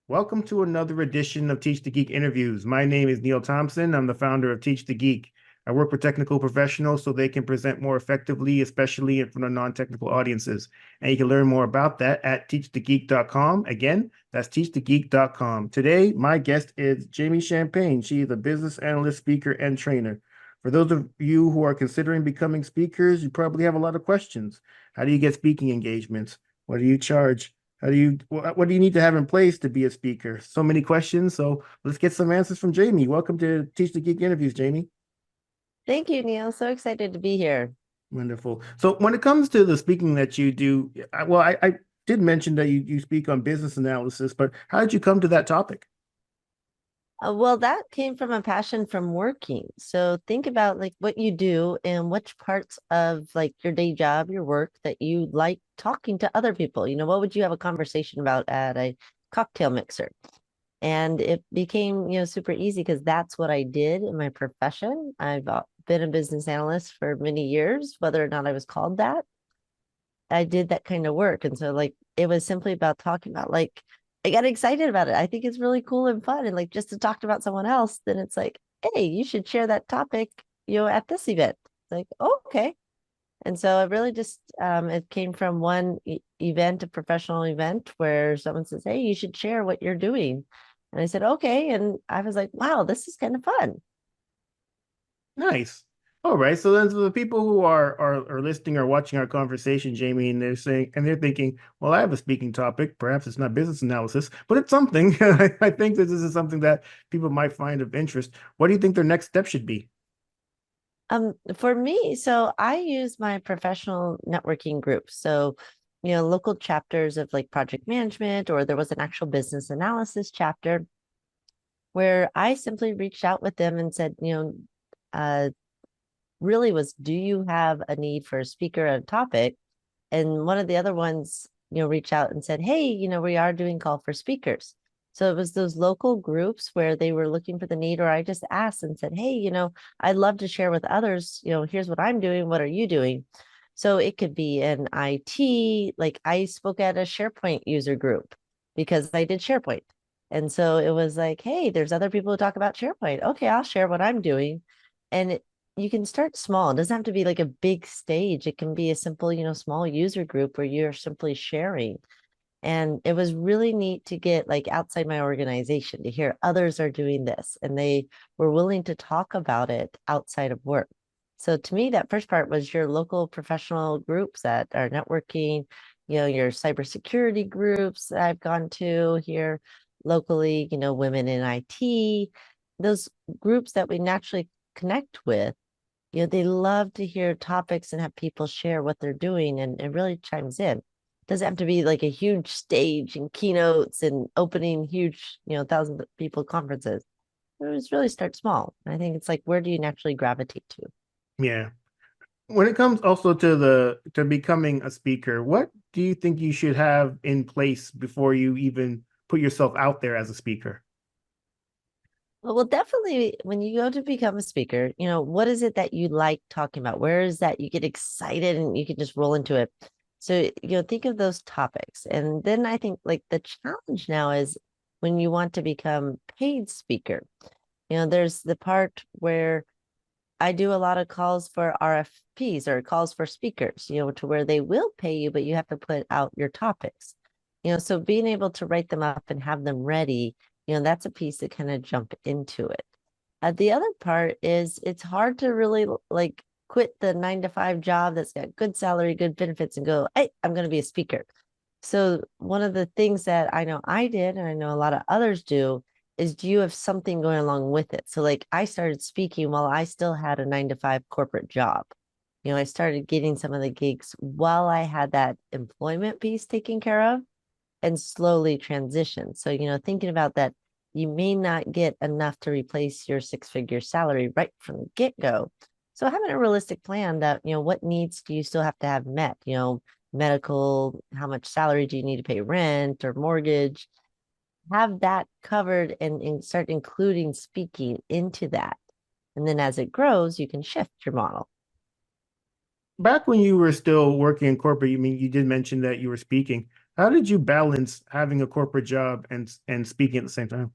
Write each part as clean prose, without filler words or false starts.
Welcome to another edition of Teach the Geek interviews. My name is Neil Thompson. I'm the founder of Teach the Geek. I work with technical professionals so they can present more effectively, especially in front of non-technical audiences. And you can learn more about that at teachthegeek.com. Again, that's teachthegeek.com. Today, my guest is Jamie Champagne. She is a business analyst, speaker, and trainer. For those of you who are considering becoming speakers, you probably have a lot of questions. How do you get speaking engagements? What do you charge? What do you need to have in place to be a speaker? So many questions. So let's get some answers from Jamie. Welcome to Teach the Geek interviews, Jamie. Thank you, Neil. So excited to be here. Wonderful. So when it comes to the speaking that you do, I did mention that you speak on business analysis, but how did you come to that topic? Well, that came from a passion from working. So think about like what you do and which parts of like your day job, your work that you like talking to other people. What would you have a conversation about at a cocktail mixer? And it became, super easy because that's what I did in my profession. I've been a business analyst for many years, whether or not I was called that. I did that kind of work. And so like it was simply about talking about like I got excited about it. I think it's really cool and fun. And like just to talk about someone else, then it's like, hey, you should share that topic, at this event. It's like, oh, okay. And so it really just it came from one event, a professional event where someone says, hey, you should share what you're doing. And I said, okay. And I was like, wow, this is kind of fun. Nice. All right. So then for the people who are listening or watching our conversation, Jamie, and they're thinking, well, I have a speaking topic. Perhaps it's not business analysis, but it's something. I think that this is something that people might find of interest. What do you think their next step should be? For me, so I use my professional networking group. So, local chapters of like project management, or there was an actual business analysis chapter where I simply reached out with them and said, uh, really was, do you have a need for a speaker on a topic? And one of the other ones, reached out and said, hey, we are doing call for speakers. So it was those local groups where they were looking for the need, or I just asked and said, hey, I'd love to share with others, here's what I'm doing. What are you doing? So it could be an IT, like I spoke at a SharePoint user group because I did SharePoint. And so it was like, hey, there's other people who talk about SharePoint. Okay, I'll share what I'm doing. And you can start small. It doesn't have to be like a big stage. It can be a simple, small user group where you're simply sharing. And it was really neat to get like outside my organization to hear others are doing this and they were willing to talk about it outside of work. So to me, that first part was your local professional groups that are networking, your cybersecurity groups that I've gone to here locally, women in IT, those groups that we naturally connect with. They love to hear topics and have people share what they're doing, and it really chimes in. It doesn't have to be like a huge stage and keynotes and opening huge, thousand people conferences. It just really start small. I think it's like, where do you naturally gravitate to? Yeah. When it comes also to to becoming a speaker, what do you think you should have in place before you even put yourself out there as a speaker? Well, definitely when you go to become a speaker, what is it that you like talking about? Where is that you get excited and you can just roll into it? So, think of those topics. And then I think like the challenge now is when you want to become paid speaker, there's the part where I do a lot of calls for RFPs or calls for speakers, to where they will pay you, but you have to put out your topics. So being able to write them up and have them ready, that's a piece that kind of jump into it. The other part is it's hard to really like quit the 9 to 5 job that's got good salary, good benefits, and go, hey, I'm going to be a speaker. So one of the things that I know I did, and I know a lot of others do, is do you have something going along with it? So like I started speaking while I still had a 9 to 5 corporate job. I started getting some of the gigs while I had that employment piece taken care of and slowly transition. So, thinking about that, you may not get enough to replace your 6 figure salary right from the get go. So, having a realistic plan that, what needs do you still have to have met? Medical, how much salary do you need to pay rent or mortgage? Have that covered and start including speaking into that. And then as it grows, you can shift your model. Back when you were still working in corporate, you did mention that you were speaking. How did you balance having a corporate job and speaking at the same time?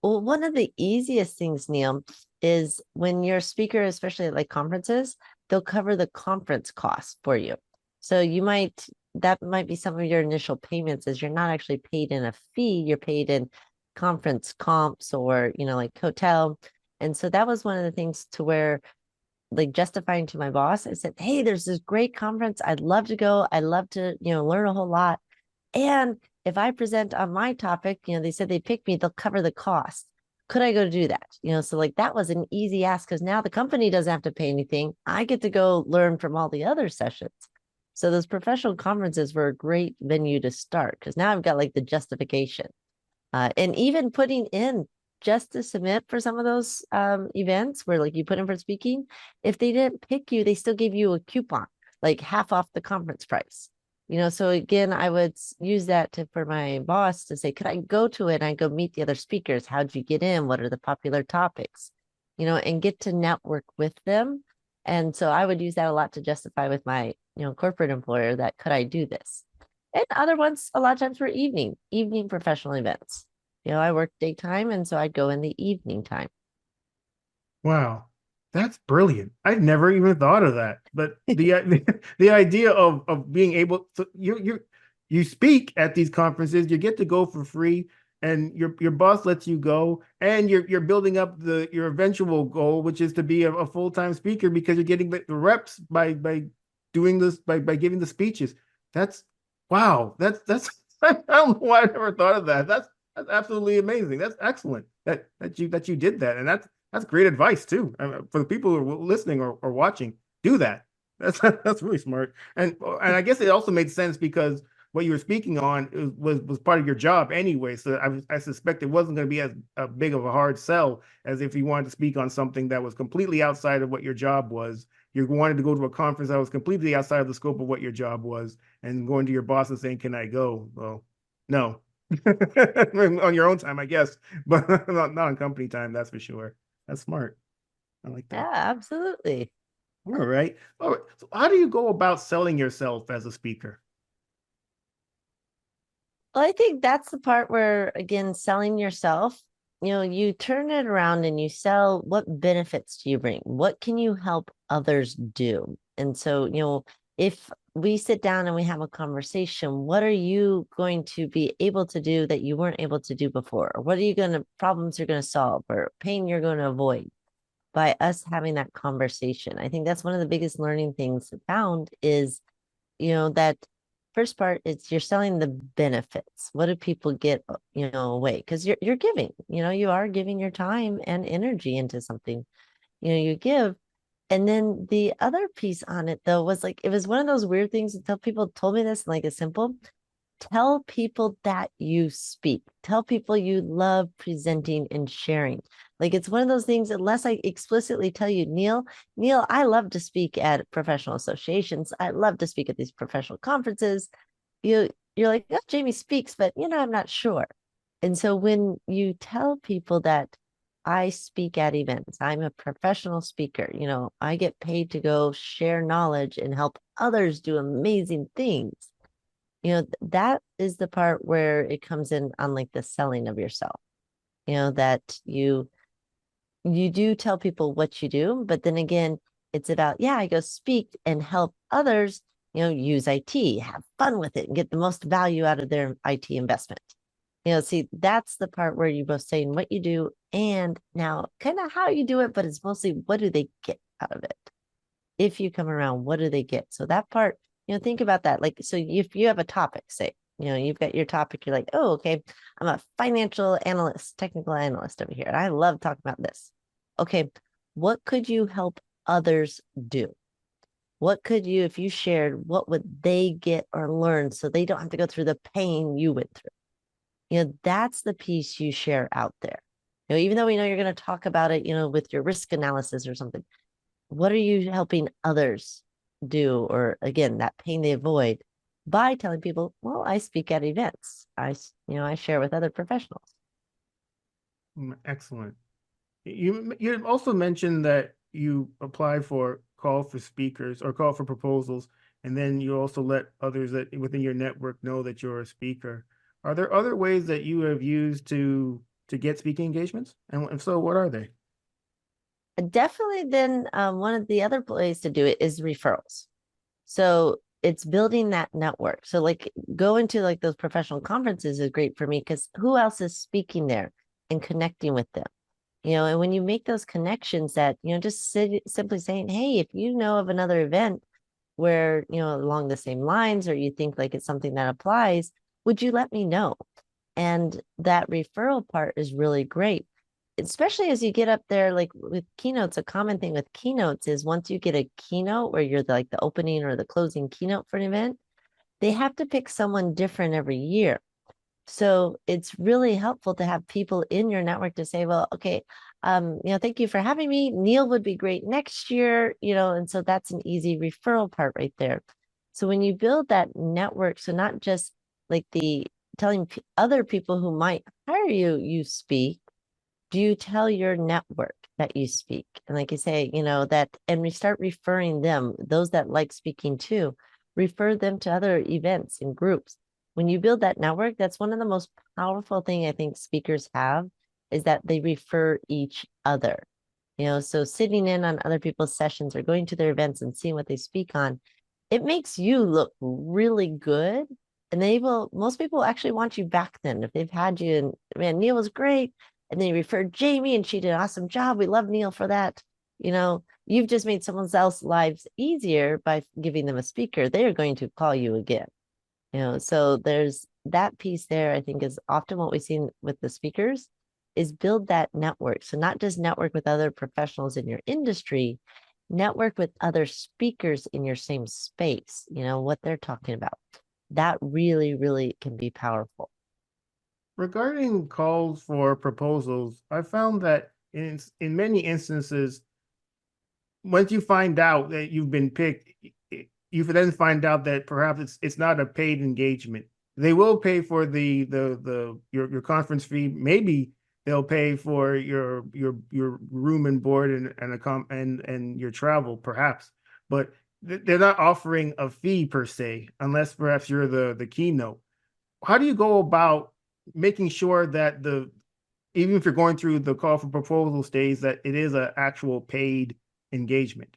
Well, one of the easiest things, Neil, is when you're a speaker, especially at like conferences, they'll cover the conference costs for you. So that might be some of your initial payments is you're not actually paid in a fee, you're paid in conference comps or, like hotel. And so that was one of the things to where like justifying to my boss, I said, hey, there's this great conference. I'd love to go. I'd love to, learn a whole lot. And if I present on my topic, they said they picked me, they'll cover the cost. Could I go do that? So like that was an easy ask because now the company doesn't have to pay anything. I get to go learn from all the other sessions. So those professional conferences were a great venue to start because now I've got like the justification. And even putting in just to submit for some of those events where like you put in for speaking, if they didn't pick you, they still gave you a coupon, like half off the conference price. So again, I would use that for my boss to say, could I go to it and I go meet the other speakers? How'd you get in? What are the popular topics? And get to network with them. And so I would use that a lot to justify with my, corporate employer that could I do this? And other ones, a lot of times were evening professional events. I work daytime, and so I'd go in the evening time. Wow, that's brilliant. I'd never even thought of that. But the idea of being able to you speak at these conferences, you get to go for free, and your boss lets you go, and you're building up your eventual goal, which is to be a full-time speaker because you're getting the reps by doing this by giving the speeches. That's wow. That's I don't know why I never thought of that. That's absolutely amazing. That's excellent that you did that, and that's great advice too. For the people who are listening or watching. Do that. That's really smart. And I guess it also made sense because what you were speaking on was part of your job anyway. So I suspect it wasn't going to be as big of a hard sell as if you wanted to speak on something that was completely outside of what your job was. You wanted to go to a conference that was completely outside of the scope of what your job was, and going to your boss and saying, "Can I go?" Well, no. On your own time, I guess, but not on company time. That's for sure. That's smart. I like that. Yeah, absolutely. All right. All right. So how do you go about selling yourself as a speaker? Well, I think that's the part where, again, selling yourself, you turn it around and you sell what benefits do you bring? What can you help others do? And so, if we sit down and we have a conversation, what are you going to be able to do that you weren't able to do before? Or what are you going to problems you're going to solve or pain you're going to avoid by us having that conversation? I think that's one of the biggest learning things I found is that first part is you're selling the benefits. What do people get, away? Because you're giving, you are giving your time and energy into something, you give. And then the other piece on it though was like it was one of those weird things until people told me this, like it's simple. Tell people that you speak. Tell people you love presenting and sharing. Like it's one of those things, unless I explicitly tell you, Neil, I love to speak at professional associations. I love to speak at these professional conferences. You're like, oh, Jamie speaks, but I'm not sure. And so when you tell people that I speak at events, I'm a professional speaker, I get paid to go share knowledge and help others do amazing things, that is the part where it comes in on like the selling of yourself, that you do tell people what you do, but then again, it's about, yeah, I go speak and help others, use IT, have fun with it, and get the most value out of their IT investment. See, that's the part where you're both saying what you do and now kind of how you do it, but it's mostly what do they get out of it? If you come around, what do they get? So that part, think about that. Like, so if you have a topic, say, you've got your topic, you're like, oh, okay, I'm a financial analyst, technical analyst over here, and I love talking about this. Okay, what could you help others do? What could you, if you shared, what would they get or learn so they don't have to go through the pain you went through? That's the piece you share out there. Even though we know you're going to talk about it, with your risk analysis or something, what are you helping others do? Or again, that pain they avoid by telling people, well, I speak at events. I share with other professionals. Excellent. You also mentioned that you apply for call for speakers or call for proposals and then you also let others that within your network know that you're a speaker. Are there other ways that you have used to get speaking engagements? And if so, what are they? Definitely, then one of the other ways to do it is referrals. So it's building that network. So like going to like those professional conferences is great for me because who else is speaking there and connecting with them? And when you make those connections that, just simply saying, hey, if you know of another event where, along the same lines, or you think like it's something that applies, would you let me know? And that referral part is really great, especially as you get up there, like with keynotes. A common thing with keynotes is once you get a keynote where you're like the opening or the closing keynote for an event, they have to pick someone different every year. So it's really helpful to have people in your network to say, well, okay, thank you for having me. Neil would be great next year, and so that's an easy referral part right there. So when you build that network, so not just like the telling other people who might hire you, you speak, do you tell your network that you speak? And like you say, that, and we start referring them, those that like speaking too, refer them to other events and groups. When you build that network, that's one of the most powerful thing I think speakers have is that they refer each other. So sitting in on other people's sessions or going to their events and seeing what they speak on, it makes you look really good. And most people actually want you back then. If they've had you and man, Neil was great. And then you referred Jamie and she did an awesome job. We love Neil for that. You've just made someone else's lives easier by giving them a speaker. They are going to call you again. So there's that piece there, I think is often what we see with the speakers is build that network. So not just network with other professionals in your industry, network with other speakers in your same space, what they're talking about. That really, really can be powerful. Regarding calls for proposals, I found that in many instances, once you find out that you've been picked, you then find out that perhaps it's not a paid engagement. They will pay for your conference fee. Maybe they'll pay for your room and board and your travel, perhaps. But they're not offering a fee per se, unless perhaps you're the keynote. How do you go about making sure that even if you're going through the call for proposal stage, that it is an actual paid engagement?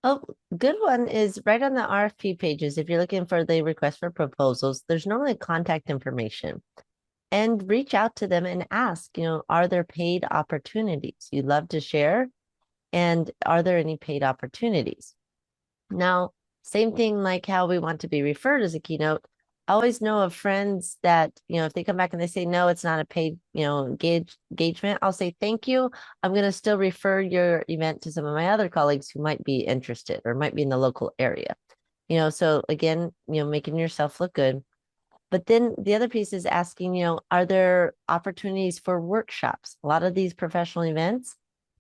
Oh, good one is right on the RFP pages. If you're looking for the request for proposals, there's normally contact information and reach out to them and ask, are there paid opportunities you'd love to share? And are there any paid opportunities? Now, same thing like how we want to be referred as a keynote. I always know of friends that, if they come back and they say, no, it's not a paid, engagement, I'll say, thank you. I'm going to still refer your event to some of my other colleagues who might be interested or might be in the local area. So again, making yourself look good. But then the other piece is asking, are there opportunities for workshops? A lot of these professional events,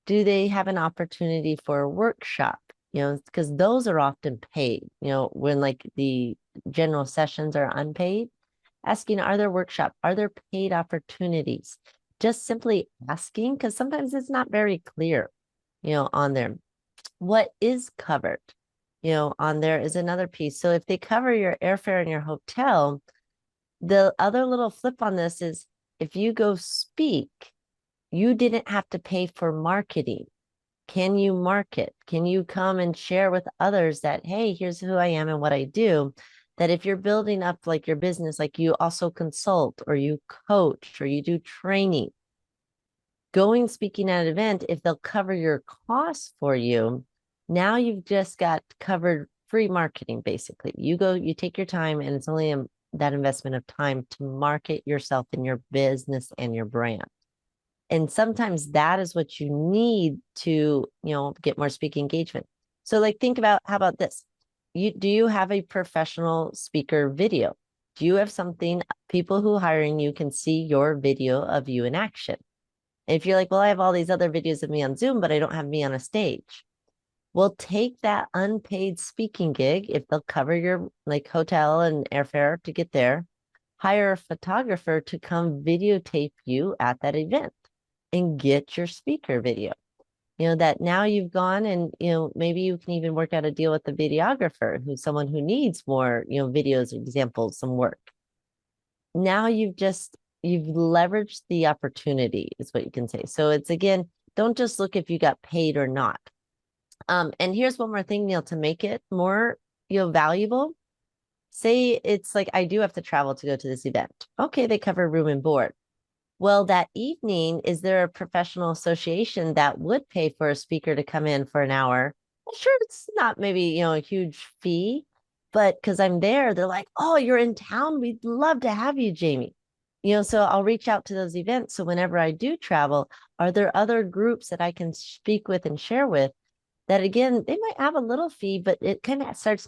do they have an opportunity for a workshop? Because those are often paid, when like the general sessions are unpaid. Asking, are there workshop? Are there paid opportunities? Just simply asking, because sometimes it's not very clear, on there. What is covered, on there is another piece. So if they cover your airfare and your hotel, the other little flip on this is if you go speak, you didn't have to pay for marketing. Can you market? Can you come and share with others that, hey, here's who I am and what I do? That if you're building up like your business, like you also consult or you coach or you do training, going speaking at an event, if they'll cover your costs for you, now you've just got covered free marketing basically. You go, you take your time, and it's only that investment of time to market yourself and your business and your brand. And sometimes that is what you need to, get more speaking engagement. So like think about, how about this? Do you have a professional speaker video? Do you have something people who hiring you can see your video of you in action? If you're like, well, I have all these other videos of me on Zoom, but I don't have me on a stage. Well, take that unpaid speaking gig if they'll cover your like hotel and airfare to get there. Hire a photographer to come videotape you at that event and get your speaker video. That now you've gone and, maybe you can even work out a deal with the videographer, who's someone who needs more, videos, examples, some work. Now you've leveraged the opportunity, is what you can say. So it's, again, don't just look if you got paid or not. And here's one more thing, Neil, to make it more, valuable. Say it's like, I do have to travel to go to this event. Okay, they cover room and board. Well, that evening, is there a professional association that would pay for a speaker to come in for an hour? Well, sure, it's not maybe, a huge fee, but because I'm there, they're like, oh, you're in town. We'd love to have you, Jamie. So I'll reach out to those events. So whenever I do travel, are there other groups that I can speak with and share with that, again, they might have a little fee, but it kind of starts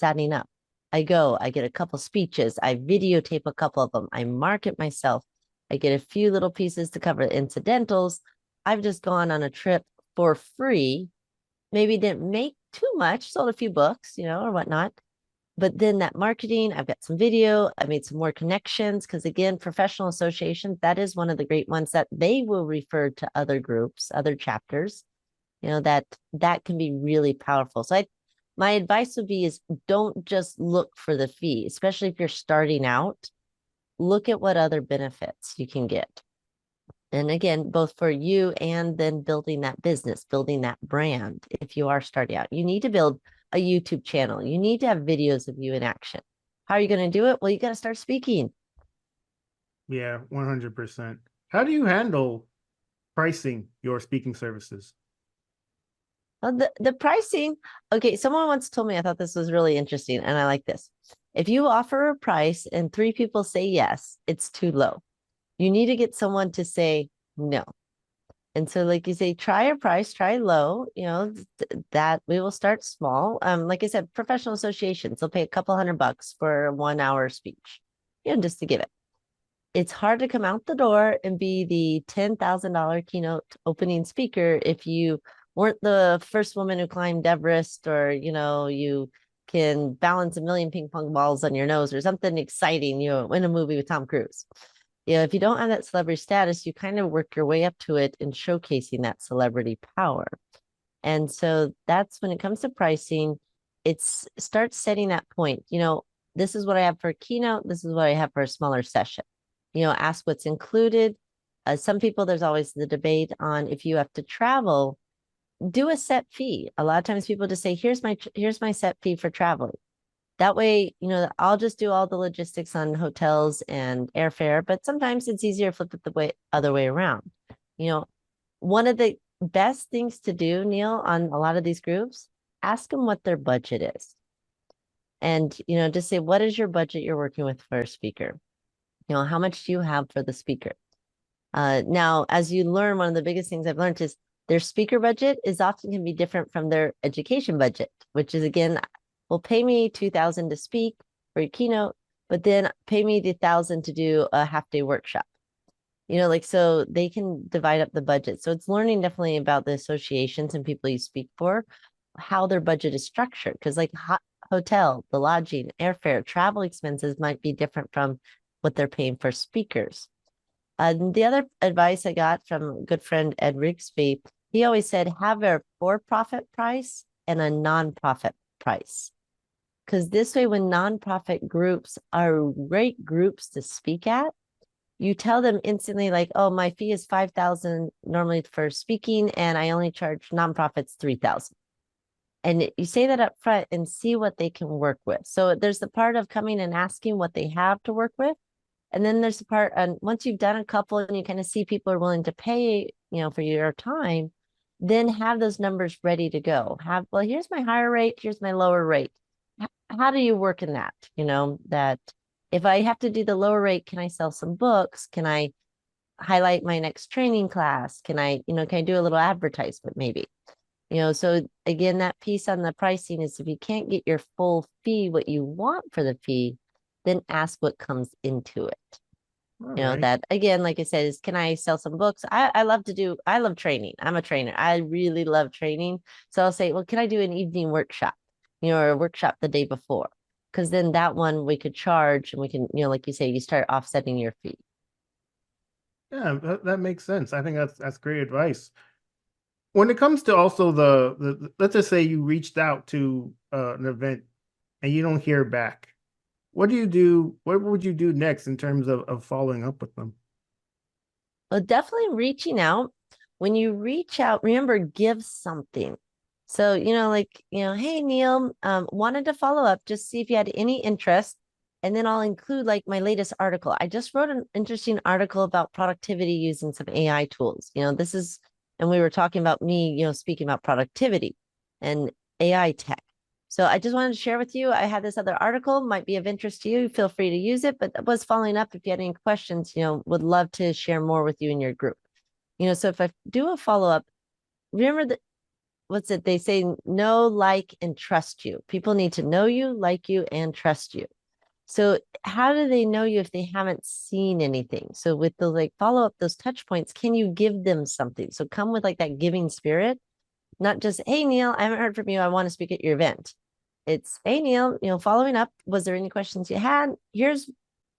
adding up. I go, I get a couple speeches, I videotape a couple of them, I market myself, I get a few little pieces to cover incidentals. I've just gone on a trip for free, maybe didn't make too much, sold a few books, or whatnot. But then that marketing, I've got some video, I made some more connections. Because again, professional associations, that is one of the great ones that they will refer to other groups, other chapters, that can be really powerful. So my advice would be is don't just look for the fee, especially if you're starting out. Look at what other benefits you can get. And again, both for you and then building that business, building that brand. If you are starting out, you need to build a YouTube channel. You need to have videos of you in action. How are you going to do it? Well, you got to start speaking. Yeah, 100%. How do you handle pricing your speaking services? The pricing, okay, someone once told me, I thought this was really interesting, and I like this. If you offer a price and 3 people say yes, it's too low. You need to get someone to say no. And so, like you say, try a price, try low, that we will start small. Like I said, professional associations, they'll pay a couple $100 for a 1 hour speech, just to give it. It's hard to come out the door and be the $10,000 keynote opening speaker if you weren't the first woman who climbed Everest, or, you can balance a million ping pong balls on your nose or something exciting, in a movie with Tom Cruise. If you don't have that celebrity status, you kind of work your way up to it and showcasing that celebrity power. And so that's when it comes to pricing, it's start setting that point. This is what I have for a keynote. This is what I have for a smaller session. Ask what's included. Some people, there's always the debate on if you have to travel, do a set fee. A lot of times people just say, here's my set fee for traveling. That way, I'll just do all the logistics on hotels and airfare, but sometimes it's easier to flip it the other way around. One of the best things to do, Neil, on a lot of these groups, ask them what their budget is. And, just say, what is your budget you're working with for a speaker? How much do you have for the speaker? Now, as you learn, one of the biggest things I've learned is their speaker budget is often can be different from their education budget, which is, again, well, pay me $2,000 to speak for your keynote, but then pay me the $1,000 to do a half-day workshop. So they can divide up the budget. So it's learning definitely about the associations and people you speak for, how their budget is structured. Because like hotel, the lodging, airfare, travel expenses might be different from what they're paying for speakers. The other advice I got from a good friend, Ed Rigsby, he always said, have a for-profit price and a nonprofit price. Because this way, when nonprofit groups are great groups to speak at, you tell them instantly, like, oh, my fee is $5,000 normally for speaking, and I only charge nonprofits $3,000. And you say that up front and see what they can work with. So there's the part of coming and asking what they have to work with. And then there's the part, and once you've done a couple and you kind of see people are willing to pay, for your time, then have those numbers ready to go. Well, here's my higher rate, here's my lower rate. How do you work in that? That if I have to do the lower rate, can I sell some books? Can I highlight my next training class? Can I do a little advertisement maybe? So again, that piece on the pricing is if you can't get your full fee, what you want for the fee, then ask what comes into it. All right. That again, like I said, is can I sell some books? I love training. I'm a trainer. I really love training. So I'll say, well, can I do an evening workshop, or a workshop the day before? Because then that one we could charge and we can, like you say, you start offsetting your fee. Yeah, that makes sense. I think that's great advice. When it comes to also let's just say you reached out to an event and you don't hear back. What do you do? What would you do next in terms of following up with them? Well, definitely reaching out. When you reach out, remember, give something. So, like, hey, Neil, wanted to follow up, just see if you had any interest. And then I'll include like my latest article. I just wrote an interesting article about productivity using some AI tools. And we were talking about me, speaking about productivity and AI tech. So I just wanted to share with you. I had this other article, might be of interest to you. Feel free to use it, but I was following up. If you had any questions, would love to share more with you in your group. So if I do a follow up, remember that what's it? They say know, like, and trust you. People need to know you, like you, and trust you. So how do they know you if they haven't seen anything? So with the like follow up those touch points, can you give them something? So come with like that giving spirit, not just, hey Neil, I haven't heard from you. I want to speak at your event. It's, hey Neil, following up, was there any questions you had? Here's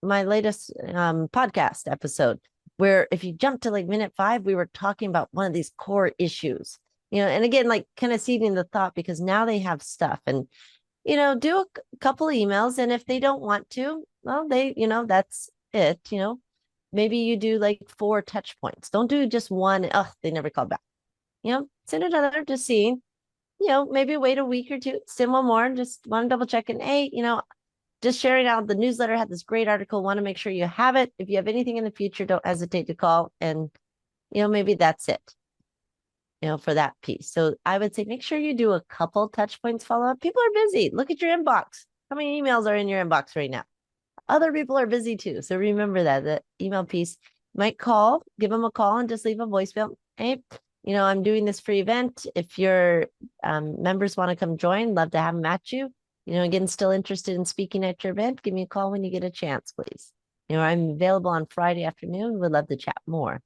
my latest podcast episode where if you jump to like minute 5, we were talking about one of these core issues. And again, like kind of seeding the thought because now they have stuff and do a couple of emails. And if they don't want to, well, that's it. Maybe you do like 4 touch points. Don't do just one. Oh, they never called back. Send another to see, maybe wait a week or two, send one more, and just want to double check. And hey, just sharing out the newsletter had this great article. Want to make sure you have it. If you have anything in the future, don't hesitate to call. And, maybe that's it, for that piece. So I would say make sure you do a couple touch points follow up. People are busy. Look at your inbox. How many emails are in your inbox right now? Other people are busy too. So remember that the email piece might call, give them a call and just leave a voicemail. Hey, I'm doing this free event. If your members want to come join, love to have them at you. Again, still interested in speaking at your event, give me a call when you get a chance, please. I'm available on Friday afternoon. Would love to chat more.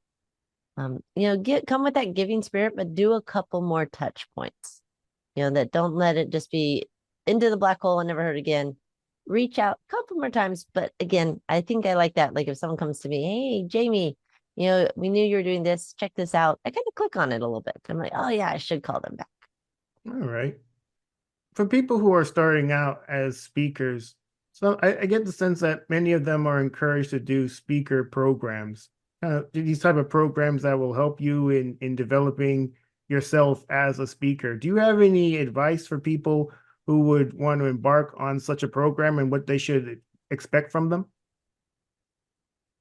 Come with that giving spirit, but do a couple more touch points. That don't let it just be into the black hole and never heard again. Reach out a couple more times. But again, I think I like that. Like if someone comes to me, hey, Jamie, we knew you were doing this. Check this out. I kind of click on it a little bit. I'm like, oh yeah, I should call them back. All right. For people who are starting out as speakers, so I get the sense that many of them are encouraged to do speaker programs. These type of programs that will help you in developing yourself as a speaker. Do you have any advice for people who would want to embark on such a program and what they should expect from them?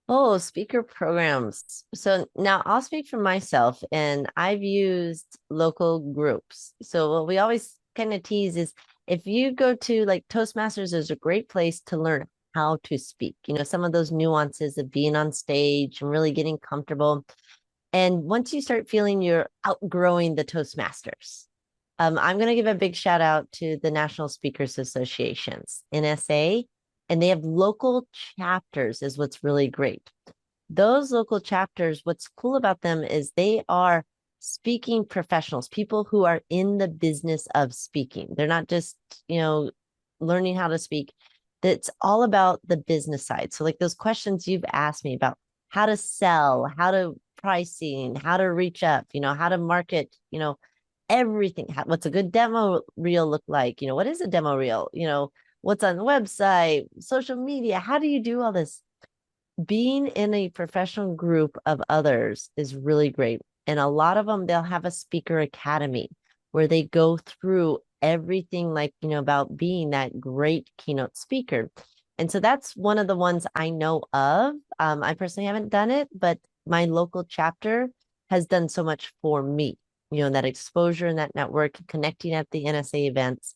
Oh, speaker programs. So now I'll speak for myself, and I've used local groups. So what we always kind of tease is if you go to like Toastmasters is a great place to learn how to speak, some of those nuances of being on stage and really getting comfortable. And once you start feeling you're outgrowing the Toastmasters, I'm going to give a big shout out to the National Speakers Associations, NSA, and they have local chapters, is what's really great. Those local chapters, what's cool about them is they are speaking professionals, people who are in the business of speaking. They're not just, learning how to speak. It's all about the business side. So, like those questions you've asked me about how to sell, how to pricing, how to reach up, how to market, everything. What's a good demo reel look like? What is a demo reel? What's on the website, social media? How do you do all this? Being in a professional group of others is really great. And a lot of them, they'll have a speaker academy where they go through everything like, about being that great keynote speaker. And so that's one of the ones I know of. I personally haven't done it, but my local chapter has done so much for me, that exposure and that network, connecting at the NSA events.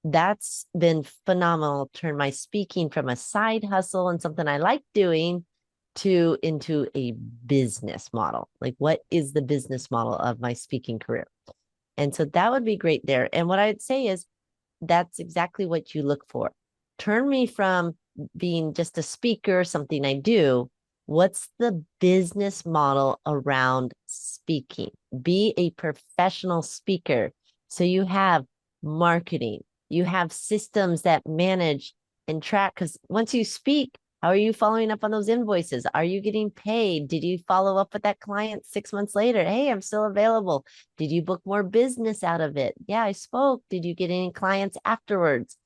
That's been phenomenal. Turn my speaking from a side hustle and something I like doing to into a business model. Like, what is the business model of my speaking career? And so that would be great there. And what I'd say is that's exactly what you look for. Turn me from being just a speaker, something I do. What's the business model around speaking? Be a professional speaker. So you have marketing, you have systems that manage and track. Because once you speak, How are you following up on those invoices? Are you getting paid? Did you follow up with that client 6 months later? Hey, I'm still available. Did you book more business out of it? Yeah, I spoke. Did you get any clients afterwards?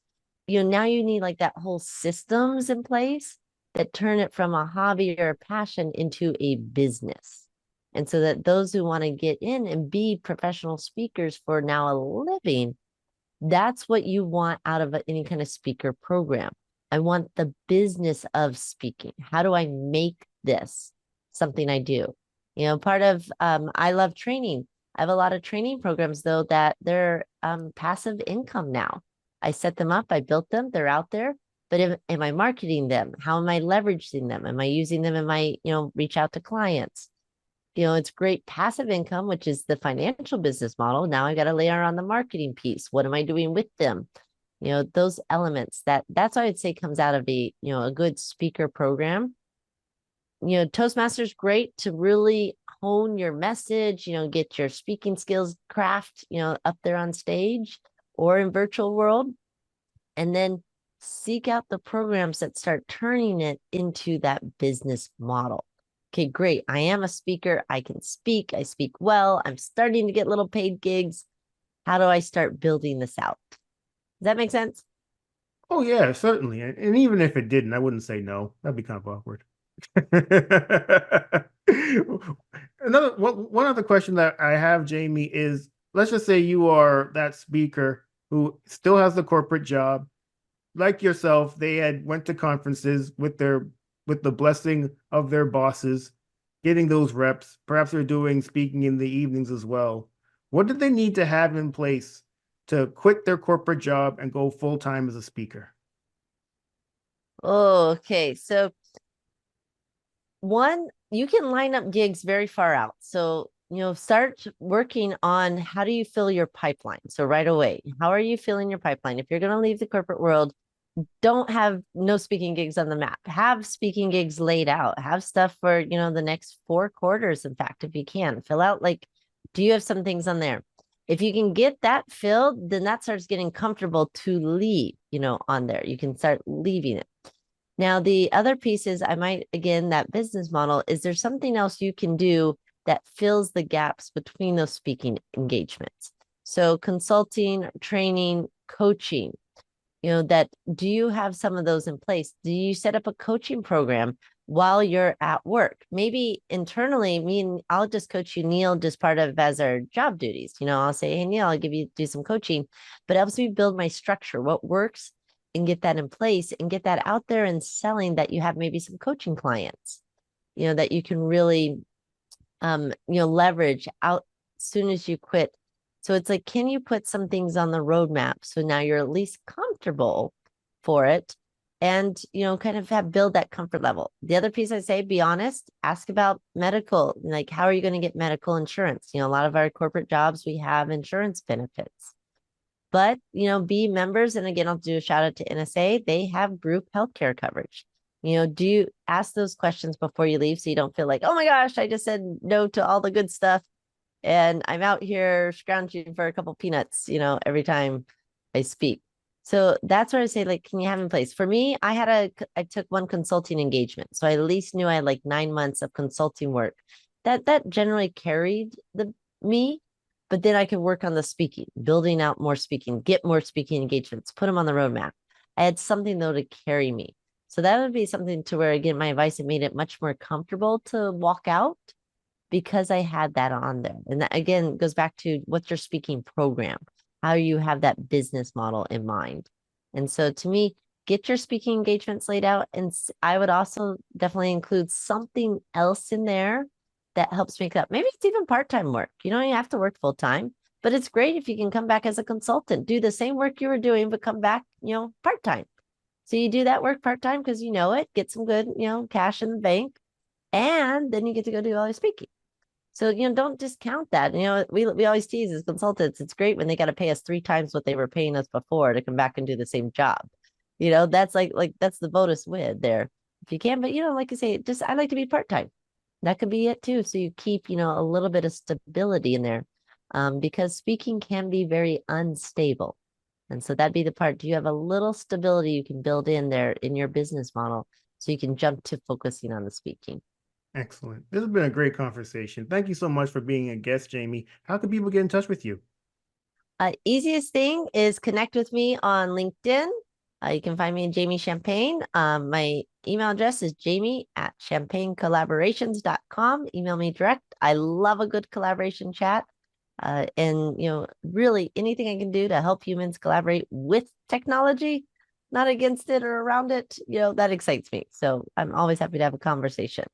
Now you need like that whole systems in place that turn it from a hobby or a passion into a business. And so that those who want to get in and be professional speakers for now a living, that's what you want out of any kind of speaker program. I want the business of speaking. How do I make this something I do? Part of I love training. I have a lot of training programs though that they're passive income now. I set them up, I built them, they're out there. But am I marketing them? How am I leveraging them? Am I using them in my, reach out to clients? It's great passive income, which is the financial business model. Now I got to layer on the marketing piece. What am I doing with them? Those elements that's why I'd say comes out of a good speaker program. Toastmasters great to really hone your message, get your speaking skills craft, up there on stage or in virtual world. And then seek out the programs that start turning it into that business model. Okay, great. I am a speaker. I can speak. I speak well. I'm starting to get little paid gigs. How do I start building this out? Does that make sense? Oh yeah, certainly. And even if it didn't, I wouldn't say no. That'd be kind of awkward. One other question that I have, Jamie, is let's just say you are that speaker who still has the corporate job. Like yourself, they had went to conferences with the blessing of their bosses, getting those reps. Perhaps they're doing speaking in the evenings as well. What did they need to have in place to quit their corporate job and go full time as a speaker? Oh, okay. So one, you can line up gigs very far out. So, start working on how do you fill your pipeline? So right away, how are you filling your pipeline? If you're going to leave the corporate world, don't have no speaking gigs on the map. Have speaking gigs laid out. Have stuff for, the next 4 quarters. In fact, if you can fill out, like, do you have some things on there? If you can get that filled, then that starts getting comfortable to leave, on there. You can start leaving it. Now, the other piece is I might, again, that business model, is there something else you can do that fills the gaps between those speaking engagements? So consulting, training, coaching, that do you have some of those in place? Do you set up a coaching program while you're at work? Maybe internally, I'll just coach you, Neil, just part of as our job duties. I'll say, hey, Neil, I'll do some coaching, but it helps me build my structure, what works, and get that in place and get that out there and selling that you have maybe some coaching clients, that you can really leverage out as soon as you quit. So it's like, can you put some things on the roadmap so now you're at least comfortable for it and, kind of build that comfort level. The other piece I say, be honest, ask about medical, like, how are you going to get medical insurance? A lot of our corporate jobs, we have insurance benefits. But, be members. And again, I'll do a shout out to NSA. They have group healthcare coverage. Do you ask those questions before you leave so you don't feel like, oh my gosh, I just said no to all the good stuff and I'm out here scrounging for a couple peanuts, every time I speak. So that's where I say, like, can you have in place? For me, I took one consulting engagement. So I at least knew I had like 9 months of consulting work. That generally carried me, but then I could work on the speaking, building out more speaking, get more speaking engagements, put them on the roadmap. I had something though to carry me. So that would be something to where, again, my advice, it made it much more comfortable to walk out because I had that on there. And that again goes back to what's your speaking program, how you have that business model in mind. And so to me, get your speaking engagements laid out. And I would also definitely include something else in there that helps make up. Maybe it's even part-time work. You don't have to work full-time, but it's great if you can come back as a consultant, do the same work you were doing, but come back, part-time. So you do that work part-time because you know it, get some good, cash in the bank, and then you get to go do all your speaking. So, don't discount that. We always tease as consultants, it's great when they got to pay us 3 times what they were paying us before to come back and do the same job. That's like that's the bonus with there. If you can, but like I say, just I like to be part-time. That could be it too. So you keep, a little bit of stability in there. Because speaking can be very unstable. And so that'd be the part. Do you have a little stability you can build in there in your business model so you can jump to focusing on the speaking. Excellent. This has been a great conversation. Thank you so much for being a guest, Jamie. How can people get in touch with you? Easiest thing is connect with me on LinkedIn. You can find me in Jamie Champagne. My email address is jamie@champagnecollaborations.com. Email me direct. I love a good collaboration chat. And really anything I can do to help humans collaborate with technology, not against it or around it, that excites me. So I'm always happy to have a conversation.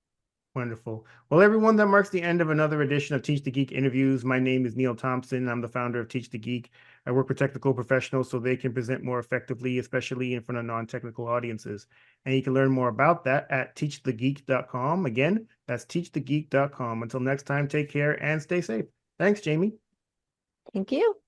Wonderful. Well, everyone, that marks the end of another edition of Teach the Geek interviews. My name is Neil Thompson. I'm the founder of Teach the Geek. I work with technical professionals so they can present more effectively, especially in front of non-technical audiences. And you can learn more about that at teachthegeek.com. Again, that's teachthegeek.com. Until next time, take care and stay safe. Thanks, Jamie. Thank you.